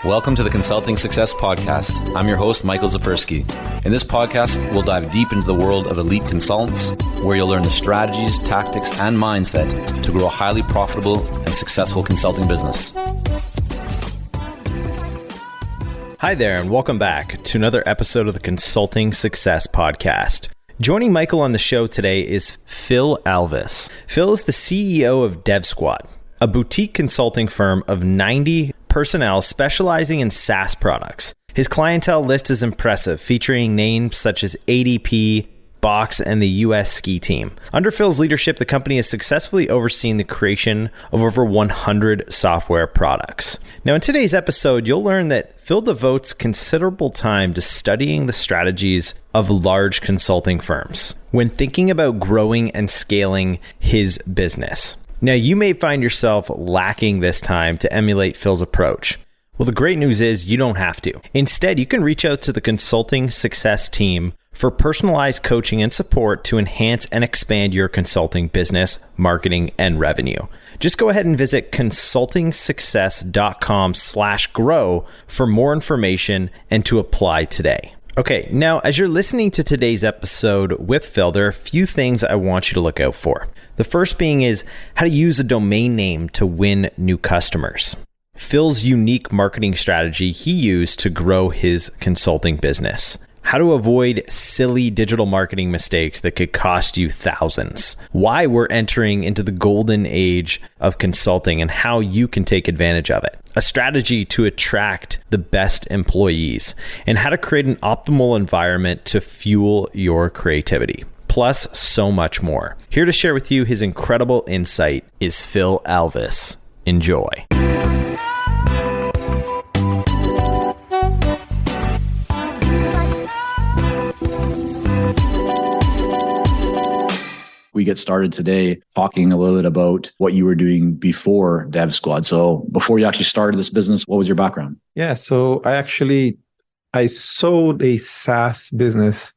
Welcome to the Consulting Success Podcast. I'm your host, Michael Zapersky. In this podcast, we'll dive deep into the world of elite consultants, where you'll learn the strategies, tactics, and mindset to grow a highly profitable and successful consulting business. Hi there, and welcome back to another episode of the Consulting Success Podcast. Joining Michael on the show today is Phil Alves. Phil is the CEO of DevSquad, a boutique consulting firm of 90 personnel specializing in SaaS products. His clientele list is impressive, featuring names such as ADP, Box, and the US Ski Team. Under Phil's leadership, the company has successfully overseen the creation of over 100 software products. Now, in today's episode, you'll learn that Phil devotes considerable time to studying the strategies of large consulting firms when thinking about growing and scaling his business. Now, you may find yourself lacking this time to emulate Phil's approach. Well, the great news is you don't have to. Instead, you can reach out to the Consulting Success team for personalized coaching and support to enhance and expand your consulting business, marketing, and revenue. Just go ahead and visit consultingsuccess.com/grow for more information and to apply today. Okay, now as you're listening to today's episode with Phil, there are a few things I want you to look out for. The first being is how to use a domain name to win new customers. Phil's unique marketing strategy he used to grow his consulting business. How to avoid silly digital marketing mistakes that could cost you thousands. Why we're entering into the golden age of consulting and how you can take advantage of it. A strategy to attract the best employees and how to create an optimal environment to fuel your creativity. Plus so much more. Here to share with you his incredible insight is Phil Alves. Enjoy. We get started today talking a little bit about what you were doing before DevSquad. So before you actually started this business, what was your background? Yeah, so I sold a SaaS business,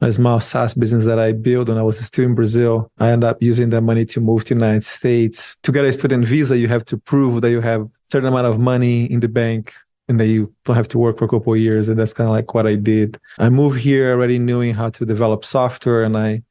a small SaaS business that I built when I was still in Brazil. I ended up using that money to move to the United States. To get a student visa, you have to prove that you have a certain amount of money in the bank and that you don't have to work for a couple of years. And that's kind of like what I did. I moved here already knowing how to develop software, and I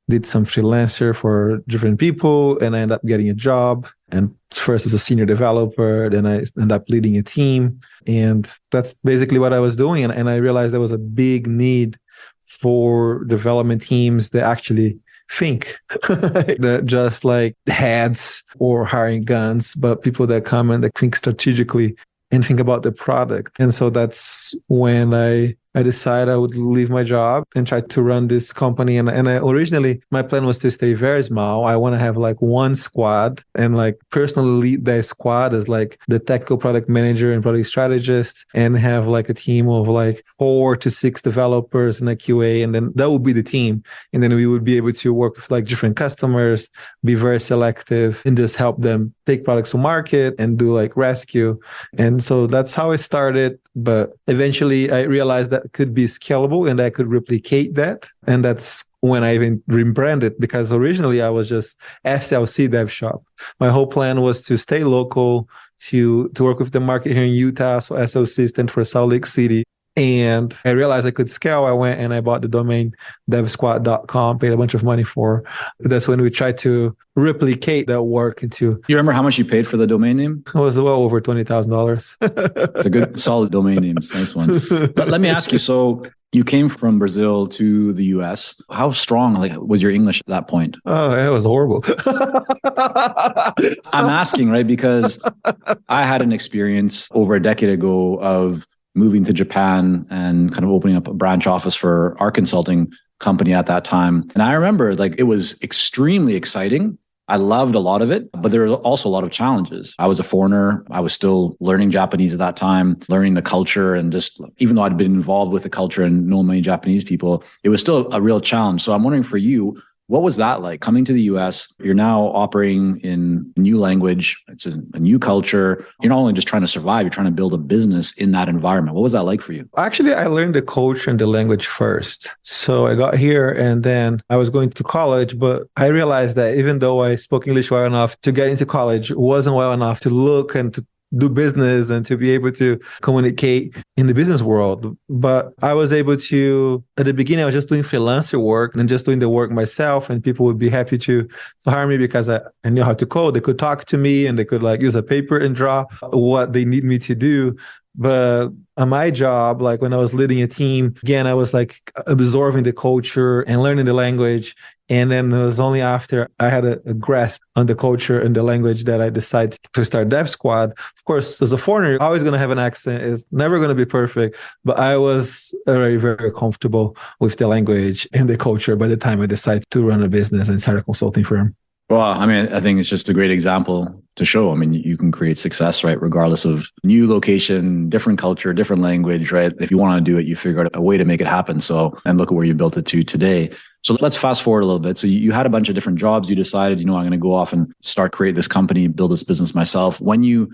did some freelancer for different people, and I ended up getting a job. And first as a senior developer, then I ended up leading a team. And that's basically what I was doing. And I realized there was a big need for development teams that actually think, that just like heads or hiring guns, but people that come and that think strategically and think about the product. And so that's when I decided I would leave my job and try to run this company. And I originally, my plan was to stay very small. I want to have like one squad and like personally lead that squad as like the technical product manager and product strategist, and have like a team of like 4 to 6 developers and a QA. And then that would be the team. And then we would be able to work with like different customers, be very selective, and just help them take products to market and do like rescue. And so that's how I started. But eventually I realized that it could be scalable and I could replicate that. And that's when I even rebranded, because originally I was just SLC Dev Shop. My whole plan was to stay local, to work with the market here in Utah. So SLC stands for Salt Lake City. And I realized I could scale. I went and I bought the domain devsquad.com, paid a bunch of money for. That's when we tried to replicate that work into. You remember how much you paid for the domain name? It was well over $20,000. It's a good, solid domain name. It's a nice one. But let me ask you, so you came from Brazil to the US. How strong was your English at that point? Oh, it was horrible. I'm asking, right? Because I had an experience over a decade ago of moving to Japan and kind of opening up a branch office for our consulting company at that time. And I remember it was extremely exciting. I loved a lot of it, but there were also a lot of challenges. I was a foreigner. I was still learning Japanese at that time, learning the culture, and just, even though I'd been involved with the culture and know many Japanese people, it was still a real challenge. So I'm wondering for you, what was that like coming to the US? You're now operating in a new language. It's a new culture. You're not only just trying to survive, you're trying to build a business in that environment. What was that like for you? Actually, I learned the culture and the language first. So I got here and then I was going to college, but I realized that even though I spoke English well enough to get into college, it wasn't well enough to look and to do business and to be able to communicate in the business world. But I was able to, at the beginning, I was just doing freelancer work and just doing the work myself, and people would be happy to hire me because I knew how to code. They could talk to me and they could like use a paper and draw what they need me to do. But on my job, like when I was leading a team, again, I was like absorbing the culture and learning the language. And then it was only after I had a grasp on the culture and the language that I decided to start Dev Squad. Of course, as a foreigner, you're always going to have an accent. It's never going to be perfect. But I was already very comfortable with the language and the culture by the time I decided to run a business and start a consulting firm. Well, I mean, I think it's just a great example to show. I mean, you can create success, right? Regardless of new location, different culture, different language, right? If you want to do it, you figure out a way to make it happen. So, and look at where you built it to today. So let's fast forward a little bit. So you had a bunch of different jobs. You decided, I'm going to go off and start create this company, build this business myself. When you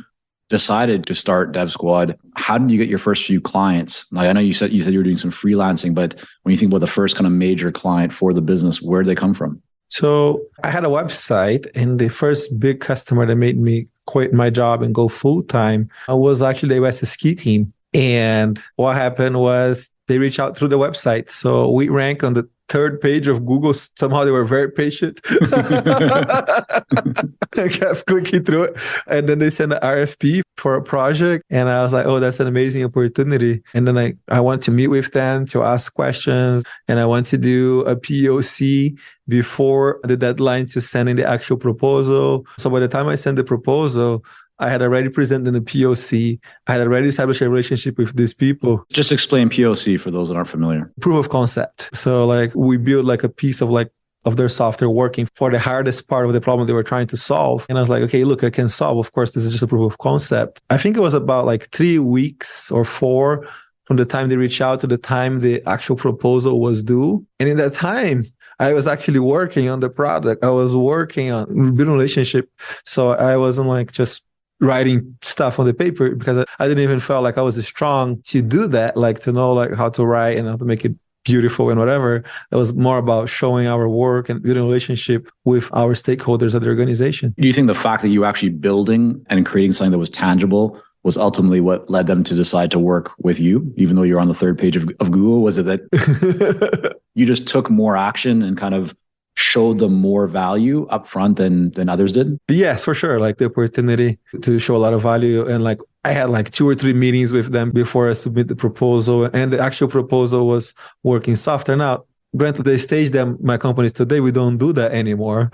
decided to start Dev Squad, how did you get your first few clients? Like, I know you said you were doing some freelancing, but when you think about the first kind of major client for the business, where did they come from? So I had a website, and the first big customer that made me quit my job and go full time was actually the US ski team. And what happened was they reached out through the website. So we rank on the third page of Google. Somehow they were very patient. I kept clicking through it. And then they sent an RFP for a project. And I was like, oh, that's an amazing opportunity. And then I wanted to meet with them to ask questions. And I want to do a POC before the deadline to send in the actual proposal. So by the time I sent the proposal, I had already presented the POC. I had already established a relationship with these people. Just explain POC for those that aren't familiar. Proof of concept. So like we built like a piece of their software working for the hardest part of the problem they were trying to solve. And I was like, okay, look, I can solve. Of course, this is just a proof of concept. I think it was about like 3 weeks or 4 from the time they reached out to the time the actual proposal was due. And in that time, I was actually working on the product. I was working on building a relationship. So I wasn't like just writing stuff on the paper because I didn't even feel like I was strong to do that, like to know like how to write and how to make it beautiful and whatever. It was more about showing our work and building a relationship with our stakeholders at the organization. Do you think the fact that you were actually building and creating something that was tangible was ultimately what led them to decide to work with you, even though you're on the third page of Google? Was it that you just took more action and kind of showed them more value upfront than others did? Yes, for sure. Like the opportunity to show a lot of value. And like I had like 2 or 3 meetings with them before I submit the proposal. And the actual proposal was working software. Now, granted, the stage that my company is today, we don't do that anymore.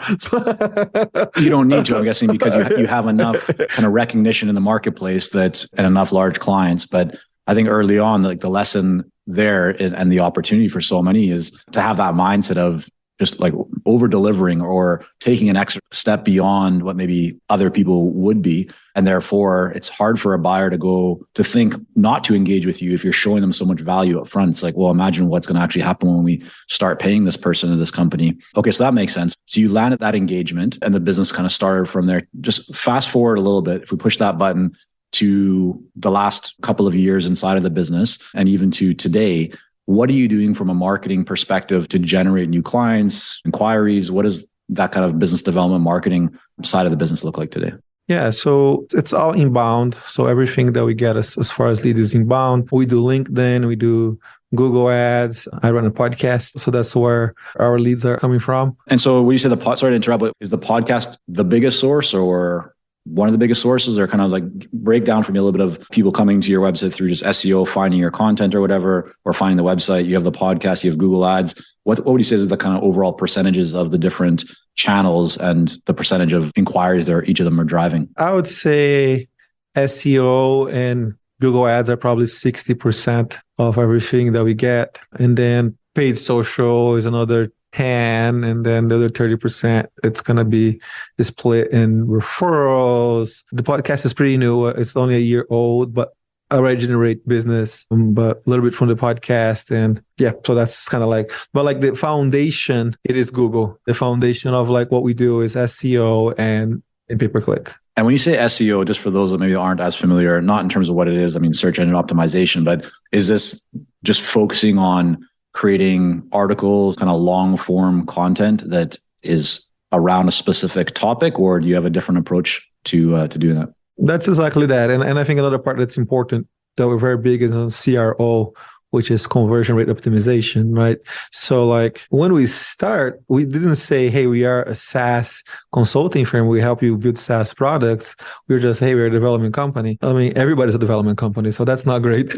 You don't need to, I'm guessing, because you have enough kind of recognition in the marketplace and enough large clients. But I think early on, like the lesson there and the opportunity for so many is to have that mindset of just like over delivering or taking an extra step beyond what maybe other people would be. And therefore it's hard for a buyer to think not to engage with you if you're showing them so much value up front. It's like, well, imagine what's going to actually happen when we start paying this person or this company. Okay, so that makes sense. So you landed that engagement and the business kind of started from there. Just fast forward a little bit. If we push that button to the last couple of years inside of the business and even to today, what are you doing from a marketing perspective to generate new clients, inquiries? What does that kind of business development marketing side of the business look like today? Yeah, so it's all inbound. So everything that we get as far as lead is inbound. We do LinkedIn, we do Google Ads. I run a podcast. So that's where our leads are coming from. And so when you say sorry to interrupt, but is the podcast the biggest source or one of the biggest sources, or kind of like break down for me a little bit of people coming to your website through just SEO, finding your content or whatever, or finding the website? You have the podcast, you have Google Ads. What would you say is the kind of overall percentages of the different channels and the percentage of inquiries that each of them are driving? I would say SEO and Google Ads are probably 60% of everything that we get. And then paid social is another 10, and then the other 30%, it's going to be split in referrals. The podcast is pretty new. It's only a year old, but I already generate business, but a little bit from the podcast. And yeah, so that's kind of like, but like the foundation, it is Google. The foundation of like what we do is SEO and pay-per-click. And when you say SEO, just for those that maybe aren't as familiar, not in terms of what it is, I mean, search engine optimization, but is this just focusing on creating articles, kind of long form content that is around a specific topic, or do you have a different approach to doing that? That's exactly that. And I think another part that's important that we're very big is on CRO, which is conversion rate optimization, right? So like when we start, we didn't say, hey, we are a SaaS consulting firm. We help you build SaaS products. We were just, hey, we're a development company. I mean, everybody's a development company, so that's not great.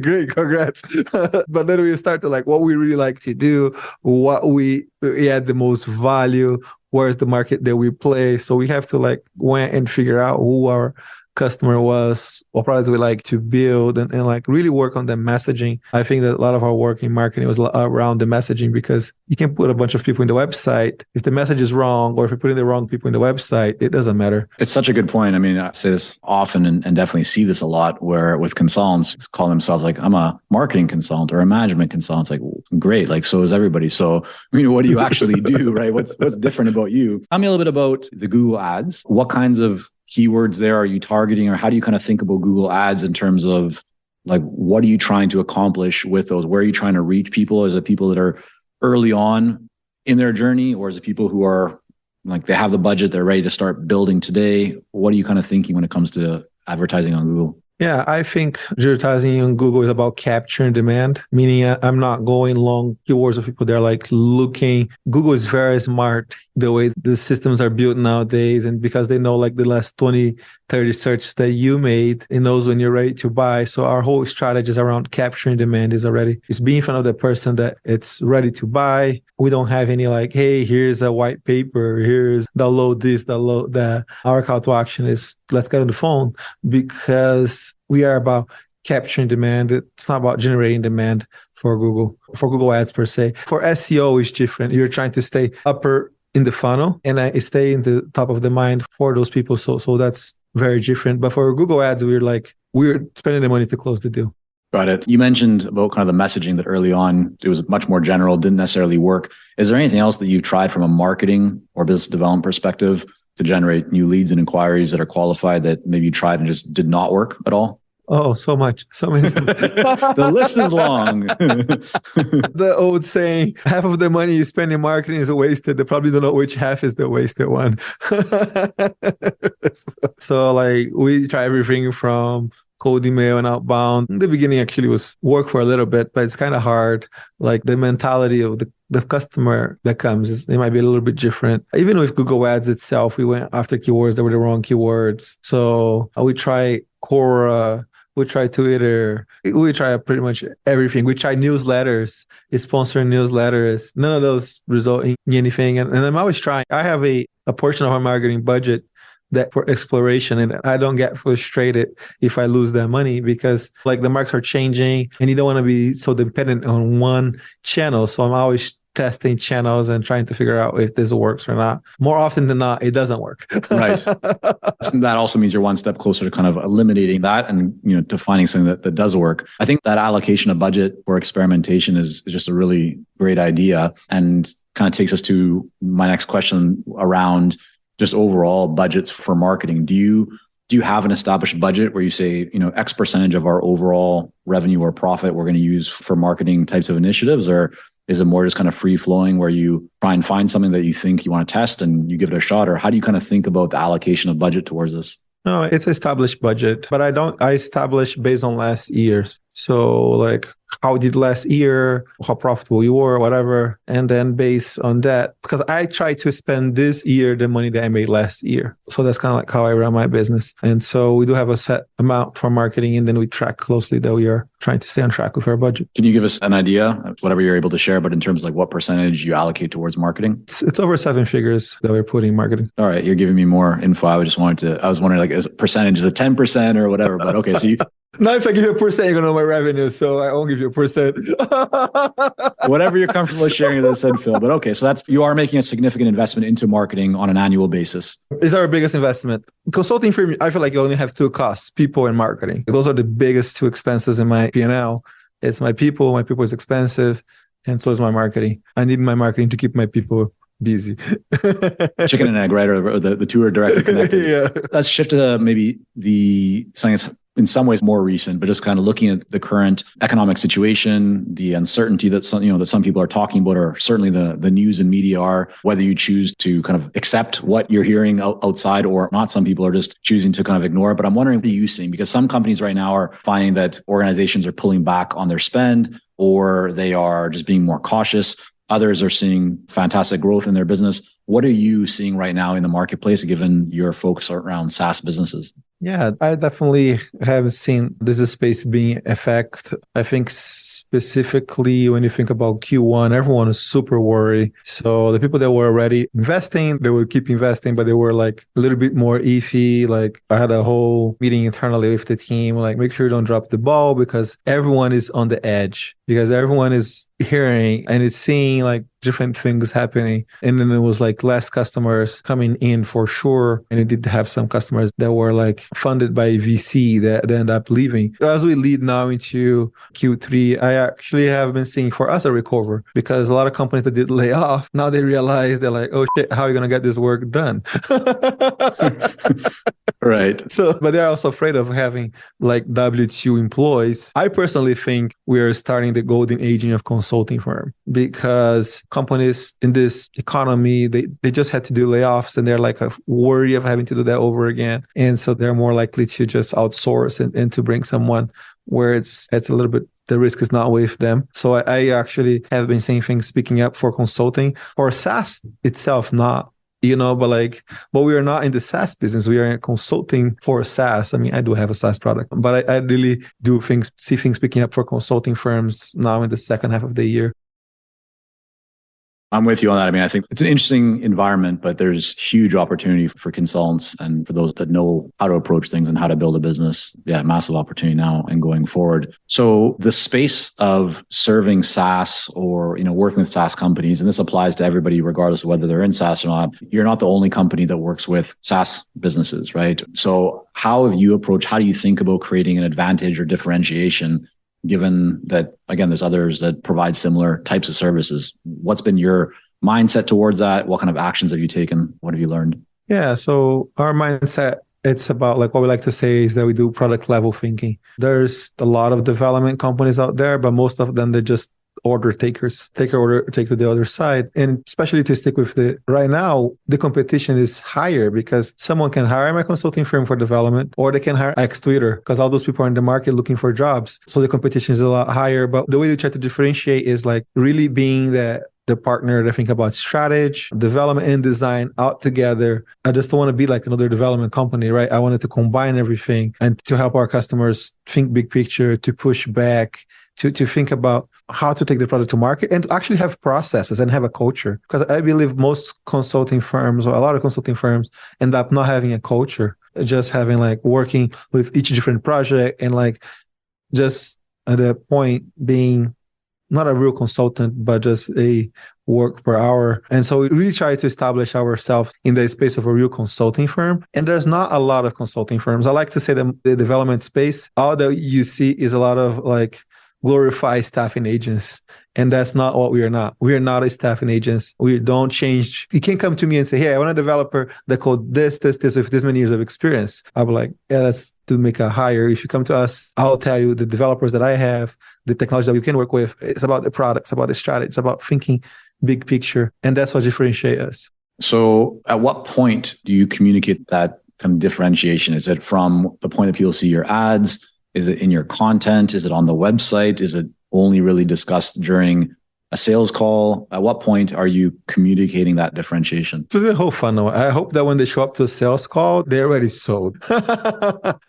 Great, congrats. But then we start to like what we really like to do, what we add the most value, where's the market that we play. So we have to like went and figure out who our customer was, what products we like to build, and like really work on the messaging. I think that a lot of our work in marketing was around the messaging, because you can put a bunch of people in the website. If the message is wrong, or if you're putting the wrong people in the website, it doesn't matter. It's such a good point. I mean, I say this often and definitely see this a lot, where with consultants call themselves like, I'm a marketing consultant or a management consultant. It's like, great. Like, so is everybody. So, I mean, what do you actually do, right? What's different about you? Tell me a little bit about the Google Ads. What kinds of keywords there are you targeting, or how do you kind of think about Google Ads in terms of like, what are you trying to accomplish with those? Where are you trying to reach people? Is it people that are early on in their journey, or is it people who are like, they have the budget, they're ready to start building today? What are you kind of thinking when it comes to advertising on Google? Yeah, I think advertising on Google is about capturing demand, meaning I'm not going long keywords of people. They're like looking. Google is very smart the way the systems are built nowadays. And because they know like the last 20, 30 searches that you made, it knows when you're ready to buy. So our whole strategy is around capturing demand it's being in front of the person that it's ready to buy. We don't have any like, hey, here's a white paper, here's download this, download that. Our call to action is let's get on the phone, because we are about capturing demand. It's not about generating demand for Google Ads per se. For SEO, it's different. You're trying to stay upper in the funnel and I stay in the top of the mind for those people. So that's very different. But for Google Ads, we're spending the money to close the deal. Got it. You mentioned about kind of the messaging that early on, it was much more general, didn't necessarily work. Is there anything else that you've tried from a marketing or business development perspective to generate new leads and inquiries that are qualified that maybe you tried and just did not work at all? Oh, so much. So many. The list is long. The old saying, half of the money you spend in marketing is wasted. They probably don't know which half is the wasted one. So like we try everything from cold email and outbound. In the beginning actually was work for a little bit, but it's kind of hard. Like the mentality of the customer that comes, it might be a little bit different. Even with Google Ads itself, we went after keywords that were the wrong keywords. So we try Quora, we try Twitter, we try pretty much everything. We try newsletters, sponsoring newsletters. None of those result in anything. And I'm always trying. I have a portion of our marketing budget that for exploration, and I don't get frustrated if I lose that money, because like the markets are changing and you don't want to be so dependent on one channel. So I'm always testing channels and trying to figure out if this works or not. More often than not, it doesn't work. Right. That also means you're one step closer to kind of eliminating that and, to finding something that does work. I think that allocation of budget for experimentation is just a really great idea, and kind of takes us to my next question around just overall budgets for marketing. Do you have an established budget where you say, X percentage of our overall revenue or profit we're going to use for marketing types of initiatives? Or is it more just kind of free flowing where you try and find something that you think you want to test and you give it a shot? Or how do you kind of think about the allocation of budget towards this? No, it's established budget, but I establish based on last year's. So like how did last year, how profitable you were, whatever. And then based on that, because I try to spend this year the money that I made last year. So that's kind of like how I run my business. And so we do have a set amount for marketing, and then we track closely that we are trying to stay on track with our budget. Can you give us an idea, whatever you're able to share, but in terms of like what percentage you allocate towards marketing? It's over 7 figures that we're putting in marketing. All right. You're giving me more info. I was wondering like, is it percentage, is it 10% or whatever? But okay. So now, if I give you a percent, you're going to know my revenue. So I won't give you a percent. Whatever you're comfortable sharing, as I said, Phil. But okay, so you are making a significant investment into marketing on an annual basis. It's our biggest investment. Consulting firm, I feel like you only have 2 costs, people and marketing. Those are the biggest 2 expenses in my P&L. It's my people is expensive, and so is my marketing. I need my marketing to keep my people busy. Chicken and egg, right? Or the 2 are directly connected. Yeah. Let's shift to maybe something that's in some ways more recent, but just kind of looking at the current economic situation, the uncertainty that some people are talking about, or certainly the news and media are, whether you choose to kind of accept what you're hearing outside or not. Some people are just choosing to kind of ignore it. But I'm wondering, what are you seeing? Because some companies right now are finding that organizations are pulling back on their spend, or they are just being more cautious. Others are seeing fantastic growth in their business. What are you seeing right now in the marketplace, given your focus around SaaS businesses? Yeah, I definitely have seen this space being affected. I think specifically when you think about Q1, everyone is super worried. So the people that were already investing, they would keep investing, but they were like a little bit more iffy. Like I had a whole meeting internally with the team, like make sure you don't drop the ball, because everyone is on the edge, because everyone is hearing and is seeing like different things happening. And then it was like less customers coming in for sure. And it did have some customers that were like funded by VC that end up leaving. As we lead now into Q3, I actually have been seeing for us a recover, because a lot of companies that did lay off, now they realize they're like, oh shit, how are you going to get this work done? Right. So, but they're also afraid of having like W2 employees. I personally think we are starting the golden aging of consulting firm, because companies in this economy, they just had to do layoffs, and they're like a worry of having to do that over again. And so they're more likely to just outsource and to bring someone where it's a little bit, the risk is not with them. So I actually have been seeing things speaking up for consulting. For SaaS itself, not, but we are not in the SaaS business. We are consulting for SaaS. I mean, I do have a SaaS product, but I really do see things picking up for consulting firms now in the second half of the year. I'm with you on that. I mean, I think it's an interesting environment, but there's huge opportunity for consultants and for those that know how to approach things and how to build a business. Yeah, massive opportunity now and going forward. So the space of serving SaaS or, working with SaaS companies, and this applies to everybody regardless of whether they're in SaaS or not, you're not the only company that works with SaaS businesses, right? So how do you think about creating an advantage or differentiation, given that, again, there's others that provide similar types of services? What's been your mindset towards that? What kind of actions have you taken? What have you learned? Yeah, so our mindset, it's about like what we like to say is that we do product level thinking. There's a lot of development companies out there, but most of them, they're just order takers, take your order, take to the other side. And especially to stick with right now, the competition is higher, because someone can hire my consulting firm for development, or they can hire X-Twitter, because all those people are in the market looking for jobs. So the competition is a lot higher. But the way we try to differentiate is like really being the partner to think about strategy, development, and design out together. I just don't want to be like another development company, right? I wanted to combine everything and to help our customers think big picture, to push back, to think about how to take the product to market, and to actually have processes and have a culture. Because I believe most consulting firms, or a lot of consulting firms, end up not having a culture, just having like working with each different project, and like just at a point being not a real consultant, but just a work per hour. And so we really try to establish ourselves in the space of a real consulting firm. And there's not a lot of consulting firms. I like to say that the development space, all that you see is a lot of like glorify staffing agents. And that's not what we are not. We are not a staffing agents. We don't change. You can't come to me and say, hey, I want a developer that code this with this many years of experience. I'll be like, yeah, that's to make a hire. If you come to us, I'll tell you the developers that I have, the technology that we can work with. It's about the product, it's about the strategy, it's about thinking big picture. And that's what differentiates us. So at what point do you communicate that kind of differentiation? Is it from the point that people see your ads? Is it in your content? Is it on the website? Is it only really discussed during a sales call? At what point are you communicating that differentiation? So the whole funnel. I hope that when they show up to a sales call, they're already sold.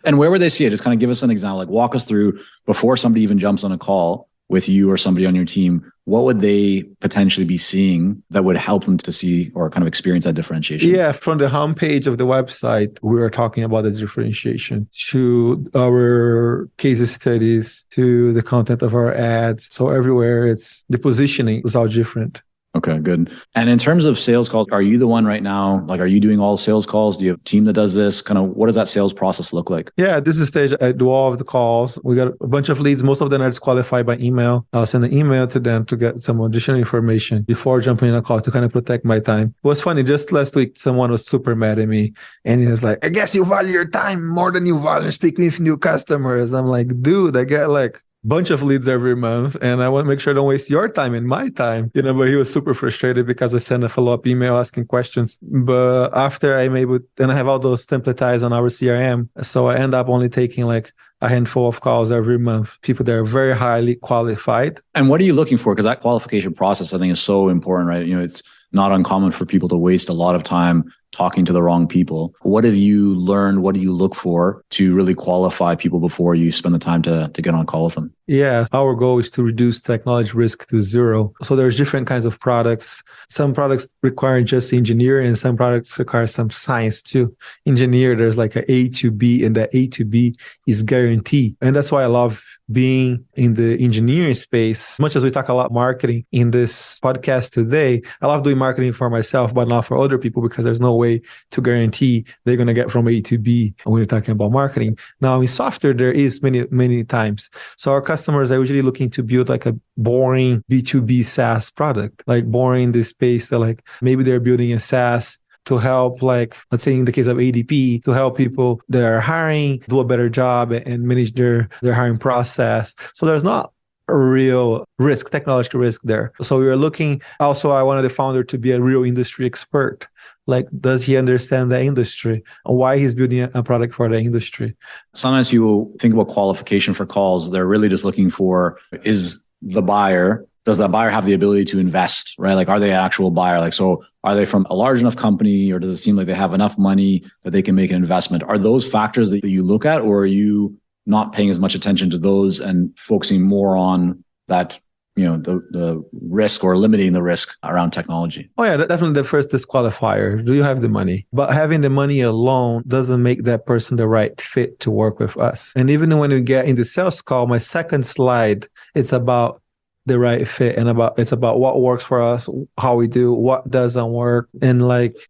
And where would they see it? Just kind of give us an example, like walk us through before somebody even jumps on a call with you or somebody on your team. What would they potentially be seeing that would help them to see or kind of experience that differentiation? Yeah, from the homepage of the website, we are talking about the differentiation, to our case studies, to the content of our ads. So everywhere, it's the positioning is all different. Okay, good. And in terms of sales calls, are you the one right now? Like, are you doing all sales calls? Do you have a team that does this? Kind of what does that sales process look like? Yeah, at this stage, I do all of the calls. We got a bunch of leads. Most of them are disqualified by email. I'll send an email to them to get some additional information before jumping in a call to kind of protect my time. It was funny. Just last week, someone was super mad at me. And he was like, I guess you value your time more than you value speaking with new customers. I'm like, dude, I get like bunch of leads every month and I want to make sure I don't waste your time and my time, but he was super frustrated because I sent a follow-up email asking questions. But after I'm able, and I have all those templatized on our CRM, so I end up only taking like a handful of calls every month, people that are very highly qualified. And what are you looking for? Because that qualification process, I think, is so important, right? It's not uncommon for people to waste a lot of time talking to the wrong people. What have you learned? What do you look for to really qualify people before you spend the time to get on a call with them? Yeah, our goal is to reduce technology risk to zero. So there's different kinds of products. Some products require just engineering and some products require some science too. Engineer, there's like an A to B and that A to B is guaranteed. And that's why I love being in the engineering space. Much as we talk a lot marketing in this podcast today, I love doing marketing for myself, but not for other people because there's no way to guarantee they're going to get from A to B when you're talking about marketing. Now in software, there is many times. So our customers are usually looking to build like a boring B2B SaaS product, like boring the space that like maybe they're building a SaaS to help, like, let's say in the case of ADP, to help people that are hiring do a better job and manage their hiring process. So there's not a real risk, technological risk there. So we were looking, also I wanted the founder to be a real industry expert. Like, does he understand the industry? Why he's building a product for the industry? Sometimes people think about qualification for calls. They're really just looking for, does the buyer have the ability to invest, right? Like, are they an actual buyer? Like, so are they from a large enough company, or does it seem like they have enough money that they can make an investment? Are those factors that you look at, or are you not paying as much attention to those and focusing more on that, the risk or limiting the risk around technology? Oh yeah, definitely the first disqualifier. Do you have the money? But having the money alone doesn't make that person the right fit to work with us. And even when we get in the sales call, my second slide, it's about the right fit and it's about what works for us, how we do, what doesn't work. And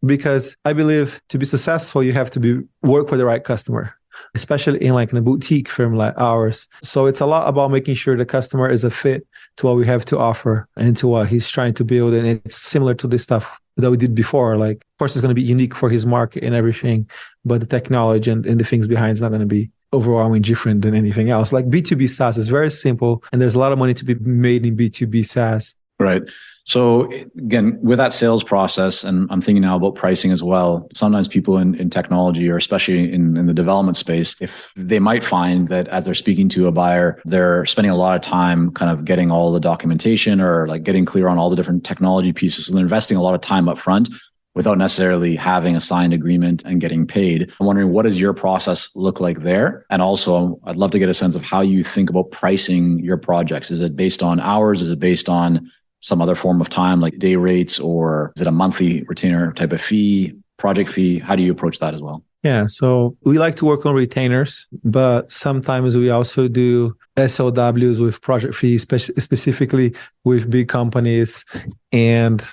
because I believe to be successful, you have to work for the right customer, especially in a boutique firm like ours. So it's a lot about making sure the customer is a fit to what we have to offer and to what he's trying to build. And it's similar to the stuff that we did before. Like, of course, it's going to be unique for his market and everything, but the technology and the things behind is not going to be overwhelmingly different than anything else. Like B2B SaaS is very simple, and there's a lot of money to be made in B2B SaaS. Right. So again, with that sales process, and I'm thinking now about pricing as well, sometimes people in technology, or especially in the development space, if they might find that as they're speaking to a buyer, they're spending a lot of time kind of getting all the documentation or like getting clear on all the different technology pieces. So they're investing a lot of time up front without necessarily having a signed agreement and getting paid. I'm wondering, what does your process look like there? And also, I'd love to get a sense of how you think about pricing your projects. Is it based on hours? Is it based on some other form of time, like day rates, or is it a monthly retainer type of fee, project fee? How do you approach that as well? Yeah, so we like to work on retainers, but sometimes we also do SOWs with project fees, specifically with big companies. And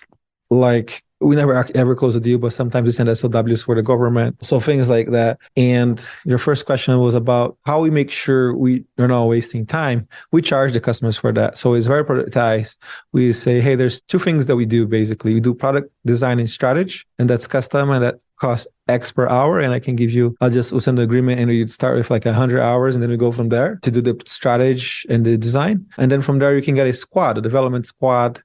we never ever close a deal, but sometimes we send SOWs for the government. So things like that. And your first question was about how we make sure we are not wasting time. We charge the customers for that. So it's very productized. We say, hey, there's two things that we do basically. We do product design and strategy, and that's custom, and that costs X per hour. And we'll send the agreement, and we start with 100 hours, and then we go from there to do the strategy and the design. And then from there, you can get a development squad,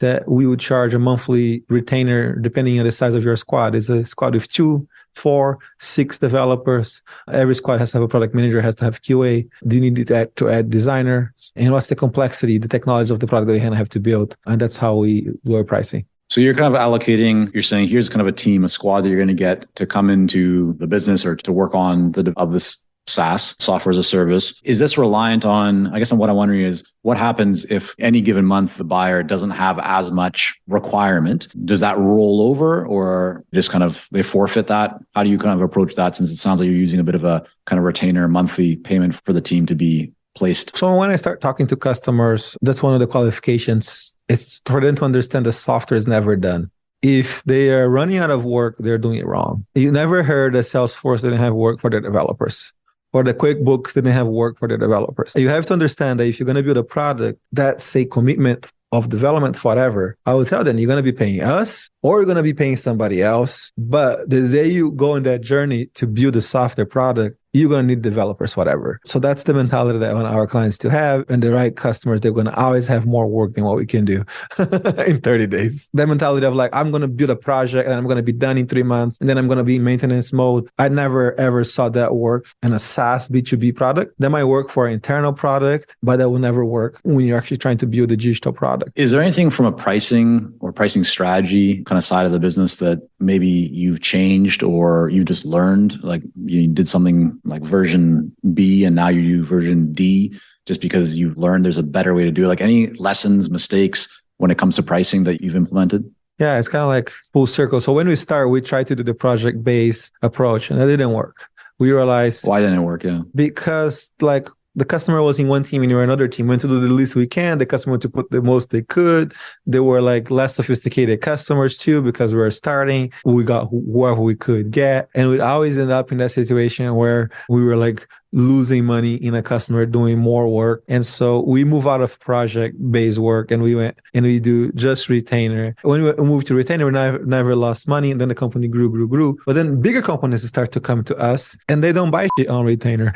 that we would charge a monthly retainer depending on the size of your squad. It's a squad with 2, 4, 6 developers. Every squad has to have a product manager, has to have QA. Do you need to add designers? And what's the complexity, the technology of the product that you have to build? And that's how we do our pricing. So you're kind of allocating, you're saying here's kind of a team, a squad that you're going to get to come into the business or to work on this SaaS, software as a service. Is this reliant on, I guess what I'm wondering is, what happens if any given month the buyer doesn't have as much requirement? Does that roll over, or just kind of they forfeit that? How do you kind of approach that, since it sounds like you're using a bit of a kind of retainer monthly payment for the team to be placed? So when I start talking to customers, that's one of the qualifications. It's for them to understand the software is never done. If they are running out of work, they're doing it wrong. You never heard that Salesforce didn't have work for their developers, or the QuickBooks didn't have work for their developers. You have to understand that if you're going to build a product, that's a commitment of development forever. I will tell them you're going to be paying us or you're going to be paying somebody else. But the day you go on that journey to build a software product, you're going to need developers, whatever. So that's the mentality that I want our clients to have. And the right customers, they're going to always have more work than what we can do in 30 days. That mentality of like, I'm going to build a project and I'm going to be done in 3 months. And then I'm going to be in maintenance mode. I never, ever saw that work in a SaaS B2B product. That might work for an internal product, but that will never work when you're actually trying to build a digital product. Is there anything from a pricing or pricing strategy kind of side of the business that maybe you've changed or you just learned? Like you did something like version B and now you do version D just because you've learned there's a better way to do it? Like any lessons, mistakes when it comes to pricing that you've implemented? Yeah, it's kind of like full circle. So when we start, we try to do the project-based approach and that didn't work. We realized... Why didn't it work? Yeah. Because like the customer was in one team and you were another team. We went to do the least we can. The customer went to put the most they could. They were like less sophisticated customers too because we were starting. We got whoever we could get. And we'd always end up in that situation where we were like losing money in a customer doing more work. And so we move out of project-based work and we went and we do just retainer. When we moved to retainer, we never lost money. And then the company grew. But then bigger companies start to come to us and they don't buy shit on retainer.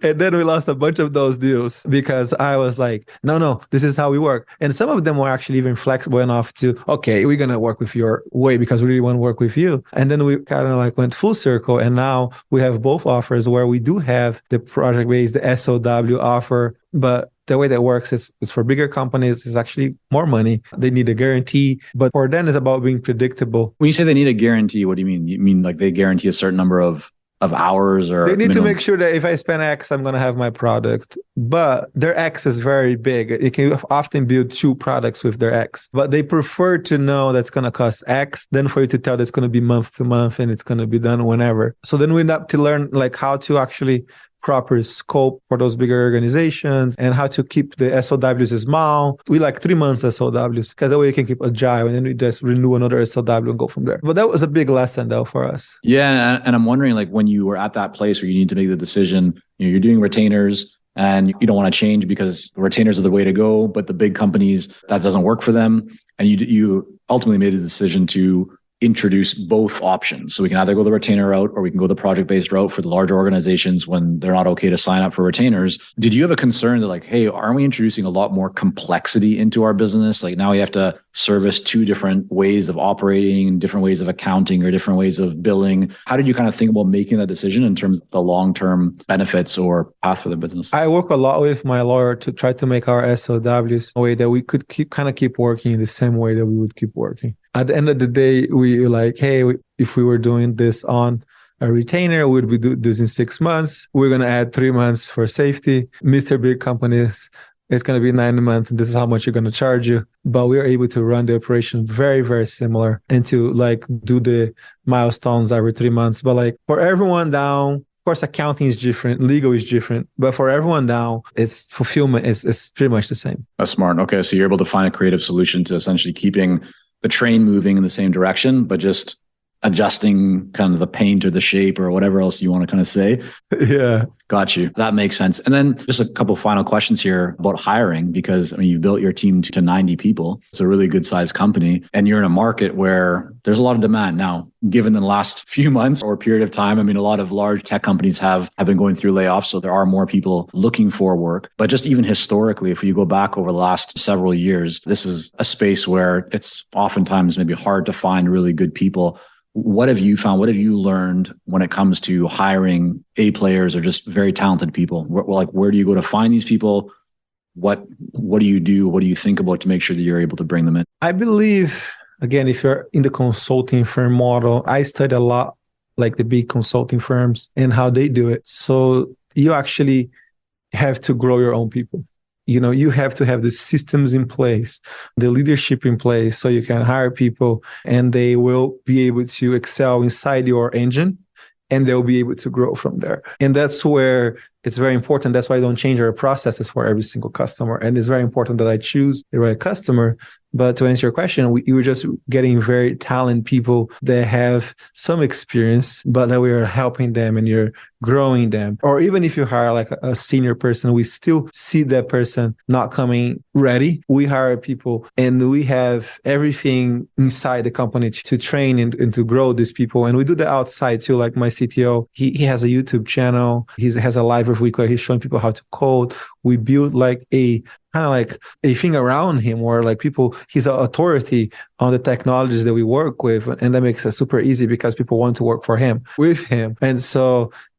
And then we lost a bunch of those deals because I was like, no, this is how we work. And some of them were actually even flexible enough to, okay, we're going to work with your way because we really want to work with you. And then we kind of like went full circle. And now we have both offers where we do have the project-based, the SOW offer, but the way that works is for bigger companies, it's actually more money. They need a guarantee, but for them, it's about being predictable. When you say they need a guarantee, what do you mean? You mean like they guarantee a certain number of hours or... They need to make sure that if I spend X, I'm going to have my product. But their X is very big. You can often build 2 products with their X. But they prefer to know that's going to cost X than for you to tell that's going to be month to month and it's going to be done whenever. So then we end up to learn like how to actually proper scope for those bigger organizations and how to keep the SOWs small. We like 3 months SOWs because that way you can keep agile and then we just renew another SOW and go from there. But that was a big lesson though for us. Yeah. And I'm wondering like when you were at that place where you need to make the decision, you're doing retainers and you don't want to change because retainers are the way to go, but the big companies, that doesn't work for them. And you ultimately made a decision to introduce both options. So we can either go the retainer route or we can go the project-based route for the larger organizations when they're not okay to sign up for retainers. Did you have a concern that like, hey, aren't we introducing a lot more complexity into our business? Like now we have to service 2 different ways of operating, different ways of accounting or different ways of billing. How did you kind of think about making that decision in terms of the long-term benefits or path for the business? I work a lot with my lawyer to try to make our SOWs a way that we could keep working in the same way that we would keep working. At the end of the day, we were like, hey, if we were doing this on a retainer, we'd be do this in 6 months. We're going to add 3 months for safety. Mr. Big Companies, it's going to be 9 months and this is how much you're going to charge you. But we are able to run the operation very, very similar and to like do the milestones every 3 months. But like for everyone down, of course, accounting is different, legal is different, but for everyone down, it's fulfillment is pretty much the same. That's smart. Okay. So you're able to find a creative solution to essentially keeping the train moving in the same direction, but just adjusting kind of the paint or the shape or whatever else you want to kind of say. Yeah. Got you. That makes sense. And then just a couple of final questions here about hiring, because I mean, you've built your team to 90 people. It's a really good sized company and you're in a market where there's a lot of demand. Now, given the last few months or period of time, I mean, a lot of large tech companies have been going through layoffs. So there are more people looking for work. But just even historically, if you go back over the last several years, this is a space where it's oftentimes maybe hard to find really good people. What have you found? What have you learned when it comes to hiring A players or just very talented people? Where do you go to find these people? What do you do? What do you think about to make sure that you're able to bring them in? I believe, again, if you're in the consulting firm model, I study a lot like the big consulting firms and how they do it. So you actually have to grow your own people. You know, you have to have the systems in place, the leadership in place, so you can hire people and they will be able to excel inside your engine and they'll be able to grow from there. And that's where it's very important. That's why I don't change our processes for every single customer. And it's very important that I choose the right customer. But to answer your question, we were just getting very talented people that have some experience, but that we are helping them and you're growing them. Or even if you hire like a senior person, we still see that person not coming ready. We hire people and we have everything inside the company to train and to grow these people. And we do that outside too. Like my CTO, he has a YouTube channel. He has a live every week where he's showing people how to code. We build like a kind of like a thing around him where like people, he's an authority on the technologies that we work with. And that makes it super easy because people want to work for him, with him. And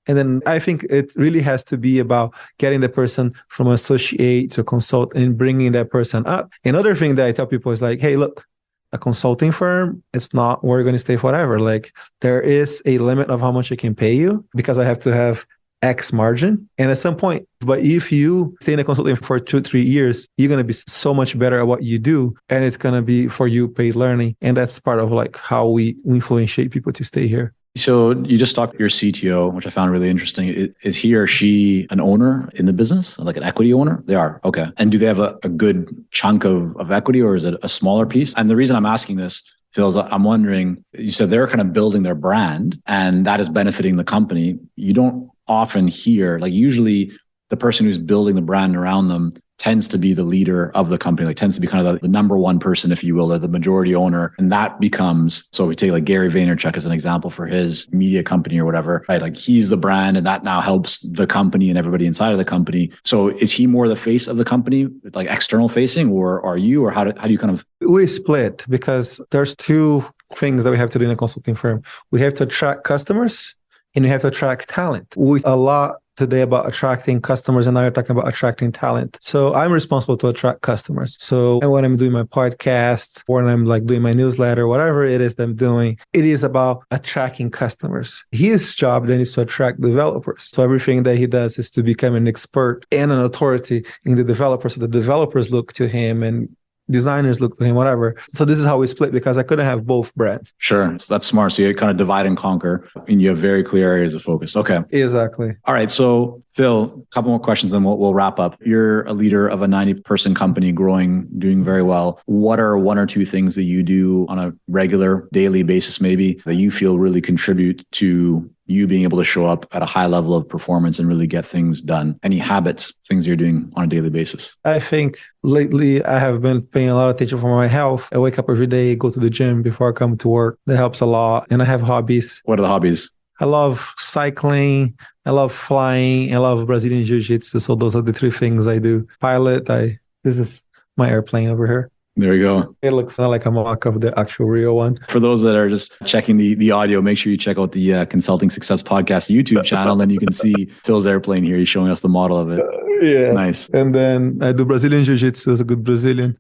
then I think it really has to be about getting the person from associate to consult and bringing that person up. Another thing that I tell people is like, hey, look, a consulting firm, it's not where you're going to stay forever. Like there is a limit of how much I can pay you because I have to have X margin. And at some point, but if you stay in a consulting for 2-3 years, you're going to be so much better at what you do. And it's going to be for you paid learning. And that's part of like how we influentiate people to stay here. So you just talked to your CTO, which I found really interesting. Is he or she an owner in the business, like an equity owner? They are. Okay. And do they have a good chunk of equity or is it a smaller piece? And the reason I'm asking this, Phil, is I'm wondering, you said they're kind of building their brand and that is benefiting the company. You don't often hear, like usually the person who's building the brand around them tends to be the leader of the company, like tends to be kind of the number one person, if you will, or the majority owner. And that becomes, so we take like Gary Vaynerchuk as an example for his media company or whatever, right? Like he's the brand and that now helps the company and everybody inside of the company. So is he more the face of the company, like external facing, or are you, or how do you kind of? We split because there's two things that we have to do in a consulting firm. We have to attract customers and we have to attract talent. We a lot today about attracting customers and now you're talking about attracting talent. So I'm responsible to attract customers. So when I'm doing my podcast, or when I'm like doing my newsletter, whatever it is that I'm doing, it is about attracting customers. His job then is to attract developers. So everything that he does is to become an expert and an authority in the developers. So the developers look to him and designers look to him, whatever. So this is how we split because I couldn't have both brands. Sure. So that's smart. So you kind of divide and conquer and you have very clear areas of focus. Okay. Exactly. All right. So Phil, a couple more questions, then we'll wrap up. You're a leader of a 90-person company growing, doing very well. What are one or two things that you do on a regular daily basis, maybe, that you feel really contribute to you being able to show up at a high level of performance and really get things done? Any habits, things you're doing on a daily basis? I think lately I have been paying a lot of attention for my health. I wake up every day, go to the gym before I come to work. That helps a lot. And I have hobbies. What are the hobbies? I love cycling. I love flying. I love Brazilian Jiu-Jitsu. So those are the three things I do. Pilot. This is my airplane over here. There we go. It looks like a mock of the actual real one. For those that are just checking the audio, make sure you check out the Consulting Success Podcast YouTube channel. Then you can see Phil's airplane here. He's showing us the model of it. Yes. Nice. And then I do Brazilian Jiu-Jitsu as a good Brazilian.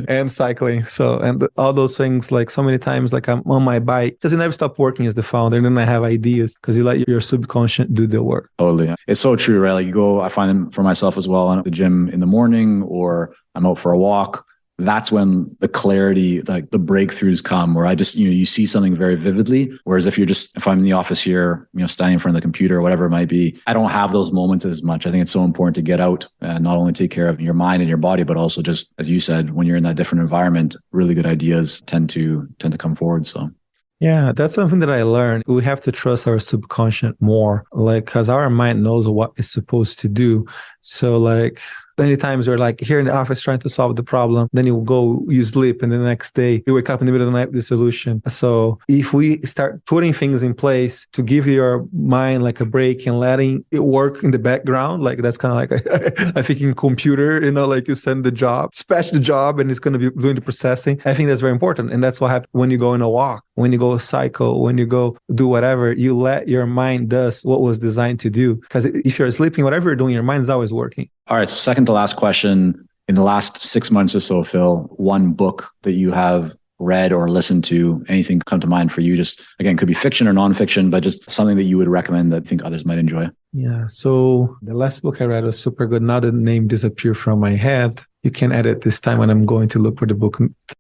And cycling. So, and all those things, like so many times, like I'm on my bike, because you never stop working as the founder. And then I have ideas because you let your subconscious do the work. Totally. It's so true, right? Like you go, I find them for myself as well at the gym in the morning, or I'm out for a walk. That's when the clarity, like the breakthroughs come, where I just, you see something very vividly. Whereas if I'm in the office here, standing in front of the computer or whatever it might be, I don't have those moments as much. I think it's so important to get out and not only take care of your mind and your body, but also just, as you said, when you're in that different environment, really good ideas tend to come forward. So. Yeah, that's something that I learned. We have to trust our subconscious more, like, because our mind knows what it's supposed to do. So like many times we're like here in the office trying to solve the problem, then you sleep, and the next day you wake up in the middle of the night with the solution. So if we start putting things in place to give your mind like a break and letting it work in the background, like that's kind of like I think in computer, like you send the job, dispatch the job, and it's going to be doing the processing. I think that's very important. And that's what happens when you go on a walk, when you go cycle, when you go do whatever, you let your mind does what was designed to do. Because if you're sleeping, whatever you're doing, your mind's always working. All right. So second to last question. In the last 6 months or so, Phil, one book that you have read or listened to? Anything come to mind for you? Just again, could be fiction or nonfiction, but just something that you would recommend that you think others might enjoy. Yeah. So the last book I read was super good. Now the name disappeared from my head. You can edit this time when I'm going to look for the book.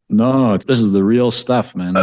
No, this is the real stuff, man.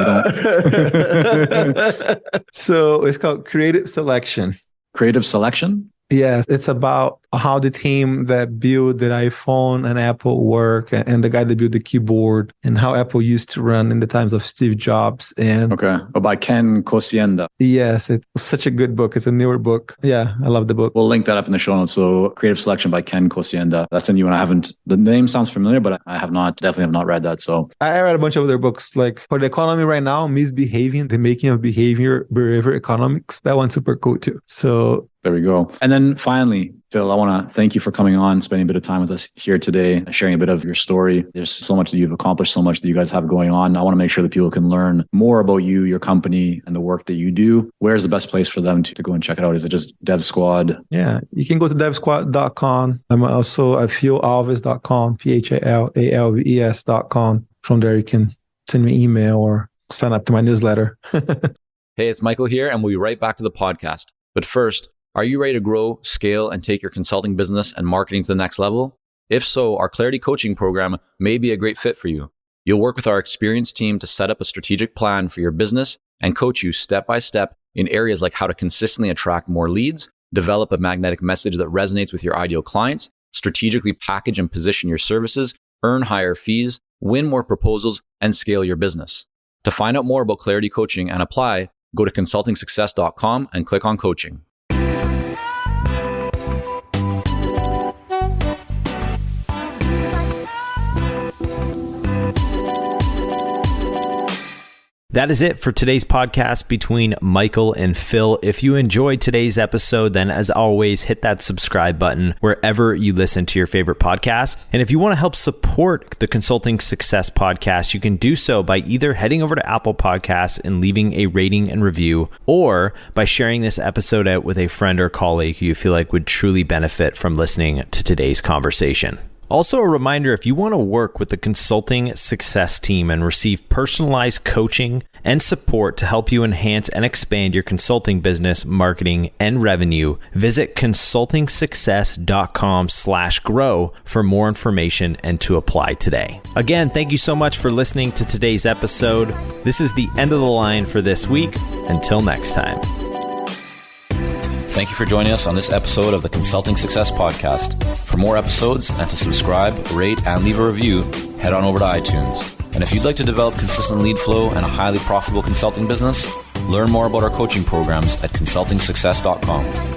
So it's called Creative Selection. Creative Selection? Yes, it's about how the team that built the iPhone and Apple work, and the guy that built the keyboard, and how Apple used to run in the times of Steve Jobs. And okay, by Ken Kosienda. Yes, it's such a good book. It's a newer book. Yeah, I love the book. We'll link that up in the show notes. So Creative Selection by Ken Kosienda. That's a new one. The name sounds familiar, but I definitely have not read that. So I read a bunch of other books, like for the economy right now, Misbehaving, The Making of Behavior Economics. That one's super cool too. So there we go. And then finally, Phil, I want to thank you for coming on, spending a bit of time with us here today, sharing a bit of your story. There's so much that you've accomplished, so much that you guys have going on. I want to make sure that people can learn more about you, your company, and the work that you do. Where's the best place for them to go and check it out? Is it just DevSquad? Yeah, you can go to devsquad.com. I'm also at philalves.com, PHALALVES.com. From there, you can send me an email or sign up to my newsletter. Hey, it's Michael here, and we'll be right back to the podcast. But first, are you ready to grow, scale, and take your consulting business and marketing to the next level? If so, our Clarity Coaching program may be a great fit for you. You'll work with our experienced team to set up a strategic plan for your business and coach you step by step in areas like how to consistently attract more leads, develop a magnetic message that resonates with your ideal clients, strategically package and position your services, earn higher fees, win more proposals, and scale your business. To find out more about Clarity Coaching and apply, go to consultingsuccess.com and click on coaching. That is it for today's podcast between Michael and Phil. If you enjoyed today's episode, then as always, hit that subscribe button wherever you listen to your favorite podcast. And if you want to help support the Consulting Success Podcast, you can do so by either heading over to Apple Podcasts and leaving a rating and review, or by sharing this episode out with a friend or colleague who you feel like would truly benefit from listening to today's conversation. Also, a reminder, if you want to work with the Consulting Success team and receive personalized coaching and support to help you enhance and expand your consulting business, marketing, and revenue, visit consultingsuccess.com/grow for more information and to apply today. Again, thank you so much for listening to today's episode. This is the end of the line for this week. Until next time. Thank you for joining us on this episode of the Consulting Success Podcast. For more episodes and to subscribe, rate, and leave a review, head on over to iTunes. And if you'd like to develop consistent lead flow and a highly profitable consulting business, learn more about our coaching programs at consultingsuccess.com.